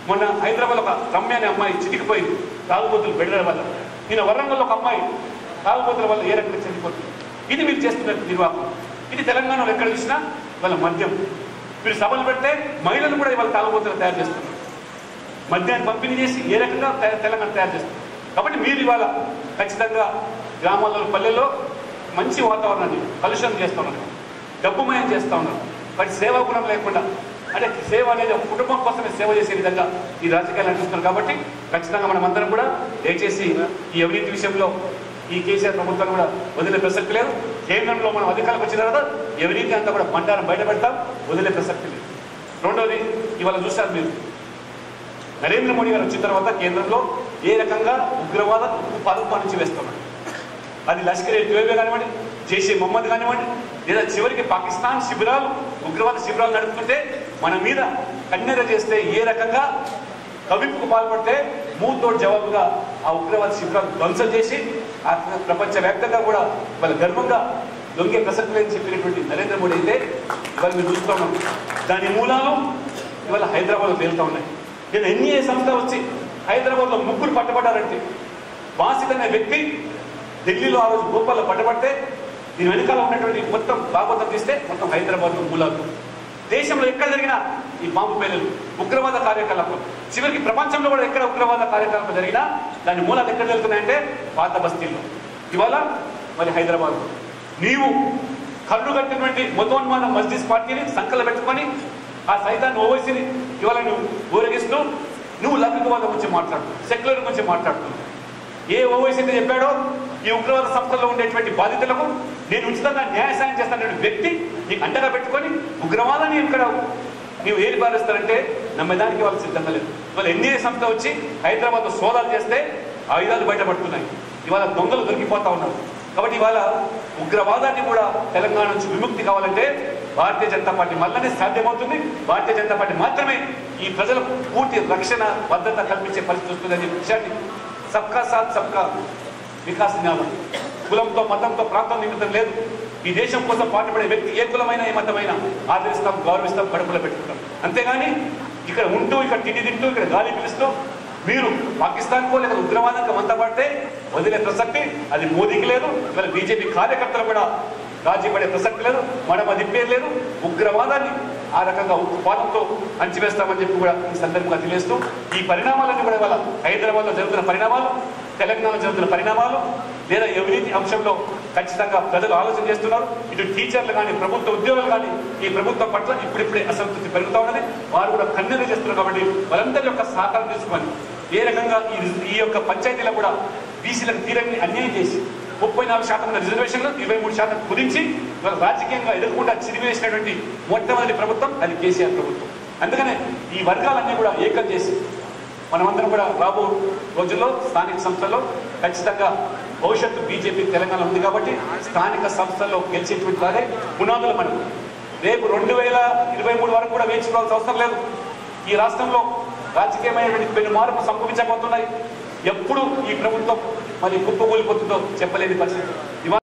మొన్న హైదరాబాద్ ఒక రమ్య అనే అమ్మాయి చితికిపోయింది తాగుబోతులు బెడల వల్ల. ఈయన వరంగల్లో ఒక అమ్మాయి తాగుబోతుల వల్ల ఏ రకంగా చనిపోతుంది. ఇది మీరు చేస్తున్న నిర్వాహకం. ఇది తెలంగాణలో ఎక్కడ చూసినా వాళ్ళ మద్యం. మీరు సభలు పెడితే మహిళలు కూడా ఇవాళ తాగుబోతులు తయారు చేస్తున్నారు. మద్యాన్ని పంపిణీ చేసి ఏ రకంగా తెలంగాణ తయారు చేస్తున్నారు. కాబట్టి మీరు ఇవాళ ఖచ్చితంగా గ్రామాల్లో పల్లెల్లో మంచి వాతావరణాన్ని కలుషితం చేస్తూ ఉన్నారు, డబ్బుమయం చేస్తూ ఉన్నారు. వాటి సేవా గుణం లేకుండా, అంటే సేవ అనేది ఒక కుటుంబం కోసమే సేవ చేసే విధంగా ఈ రాజకీయాలు నడుస్తున్నారు. కాబట్టి ఖచ్చితంగా మనం అందరం కూడా దయచేసి ఈ అవినీతి విషయంలో ఈ కేసీఆర్ ప్రభుత్వాన్ని కూడా వదిలే ప్రసక్తి లేదు. కేంద్రంలో మనం అధికారులకు వచ్చిన తర్వాత అవినీతి అంతా కూడా బండారం బయట పెడతాం, వదిలే ప్రసక్తి లేదు. రెండవది, ఇవాళ చూస్తారు మీరు నరేంద్ర మోడీ గారు వచ్చిన తర్వాత కేంద్రంలో ఏ రకంగా ఉగ్రవాద ఉప్పు నుంచి వేస్తున్నారు. అది లష్కర్ ఏ తోయిబా కానివ్వండి, జైషే మహమ్మద్ కానివ్వండి, లేదా చివరికి పాకిస్తాన్ శిబిరాలు ఉగ్రవాద శిబిరాలు నడుపుతుంటే మన మీద కన్నెర చేస్తే ఏ రకంగా కవింపుకు పాల్పడితే మూతోటి జవాబుగా ఆ ఉగ్రవాద శిబిరాలు ధ్వంసం చేసి ఆ ప్రపంచవ్యాప్తంగా కూడా వాళ్ళ గర్వంగా దొంగే ప్రసక్తి లేని చెప్పినటువంటి నరేంద్ర మోడీ అయితే ఇవాళ మీరు చూస్తూ ఉన్నాం. దాని మూలాలు ఇవాళ హైదరాబాద్లో తేలుతూ ఉన్నాయి. నేను ఎన్ఐఏ సంస్థ వచ్చి హైదరాబాద్లో ముగ్గురు పట్టబడ్డారంటే బాసిత్ అనే వ్యక్తి ఢిల్లీలో ఆ రోజు భోపాల్లో పట్టబడితే దీని వెనకాల ఉన్నటువంటి మొత్తం భాగవతం తీస్తే మొత్తం హైదరాబాద్లో మూలాలు. దేశంలో ఎక్కడ జరిగినా ఈ బాంబు పేలులు ఉగ్రవాద కార్యకలాపాలు, చివరికి ప్రపంచంలో కూడా ఎక్కడ ఉగ్రవాద కార్యకలాపాలు జరిగినా దాని మూలాలు ఎక్కడ జరుగుతున్నాయంటే పాత బస్తీల్లో. ఇవాళ మరి హైదరాబాద్లో నీవు కళ్ళు కట్టినటువంటి మతోన్మాన మస్జిద్ పార్టీని సంకలు పెట్టుకొని ఆ సైతాన్ని ఓవైసీని ఇవాళ నువ్వు ఊరేగిస్తూ నువ్వు లౌకికవాదం గురించి మాట్లాడుతున్నావు, సెక్యులర్ గురించి మాట్లాడుతున్నావు. ఏ ఓవైసీ అయితే చెప్పాడో ఈ ఉగ్రవాద సంస్థల్లో ఉండేటువంటి బాధితులకు నేను ఉచితంగా న్యాయ సాయం చేస్తాననే వ్యక్తి నీకు అండగా పెట్టుకొని ఉగ్రవాదాన్ని ఇక్కడ నీవు ఏది పారేస్తారంటే నమ్మేదానికి వాళ్ళు సిద్ధంగా లేదు. ఇవాళ ఎన్ఐఏ సంస్థ వచ్చి హైదరాబాద్లో సోదాలు చేస్తే ఆయుధాలు బయటపడుతున్నాయి. ఇవాళ దొంగలు దొరికిపోతా ఉన్నారు. కాబట్టి ఇవాళ ఉగ్రవాదాన్ని కూడా తెలంగాణ నుంచి విముక్తి కావాలంటే భారతీయ జనతా పార్టీ వల్లనే సాధ్యమవుతుంది. భారతీయ జనతా పార్టీ మాత్రమే ఈ ప్రజలకు పూర్తి రక్షణ భద్రత కల్పించే పరిస్థితి వస్తుందనే విషయాన్ని సబ్కా సాత్ సబ్కా వికాస్ నినాదం. కులంతో మతంతో ప్రాంతం నిమిత్తం లేదు. ఈ దేశం కోసం పాటుపడే వ్యక్తి ఏ కులమైనా ఏ మతమైనా ఆదరిస్తాం, గౌరవిస్తాం, కడుపులో పెట్టుకుంటాం. అంతేగాని ఇక్కడ ఉంటూ ఇక్కడ తిండి తింటూ ఇక్కడ గాలి పిలుస్తూ మీరు పాకిస్తాన్కో లేదా ఉగ్రవాదంకో వంత పడితే వదిలే ప్రసక్తి అది మోదీకి లేదు. ఇవాళ బీజేపీ కార్యకర్తలు కూడా రాజీ పడే ప్రసక్తి లేదు, మడమ దిప్పేది లేదు. ఉగ్రవాదాన్ని ఆ రకంగా ఉత్పాదంతో అణచివేస్తామని చెప్పి కూడా ఈ సందర్భంగా తెలియజేస్తూ ఈ పరిణామాలన్నీ కూడా ఇవాళ హైదరాబాద్లో జరుగుతున్న పరిణామాలు, తెలంగాణలో జరుగుతున్న పరిణామాలు లేదా అవినీతి అంశంలో ఖచ్చితంగా ప్రజలు ఆలోచన చేస్తున్నారు. ఇటు టీచర్లు కానీ ప్రభుత్వ ఉద్యోగులు కానీ ఈ ప్రభుత్వం పట్ల ఇప్పుడిప్పుడే అసంతృప్తి పెరుగుతూ ఉన్నది. వారు కూడా కన్నెర చేస్తున్నారు. కాబట్టి వాళ్ళందరి యొక్క సహకారం తీసుకొని ఏ రకంగా ఈ యొక్క పంచాయతీలో కూడా బీసీలకు తీరని అన్యాయం చేసి 34% రిజర్వేషన్లు 23% కుదించి రాజకీయంగా ఎదుర్కొంటా చిరివేసినటువంటి మొట్టమొదటి ప్రభుత్వం అది కేసీఆర్ ప్రభుత్వం. అందుకనే ఈ వర్గాలన్నీ కూడా ఏకం చేసి మనమందరం కూడా రాబో రోజుల్లో స్థానిక సంస్థల్లో ఖచ్చితంగా భవిష్యత్తు బీజేపీ తెలంగాణ ఉంది. కాబట్టి స్థానిక సంస్థల్లో గెలిచేటువంటి వారే పునాదులు మనకు. రేపు 2023 వరకు కూడా వేయించుకోవాల్సిన అవసరం లేదు. ఈ రాష్ట్రంలో రాజకీయమైనటువంటి పెను మార్పు సంభవించబోతున్నాయి. ఎప్పుడు ఈ ప్రభుత్వం మరి కుప్పకూలిపోతుందో చెప్పలేని పరిస్థితి.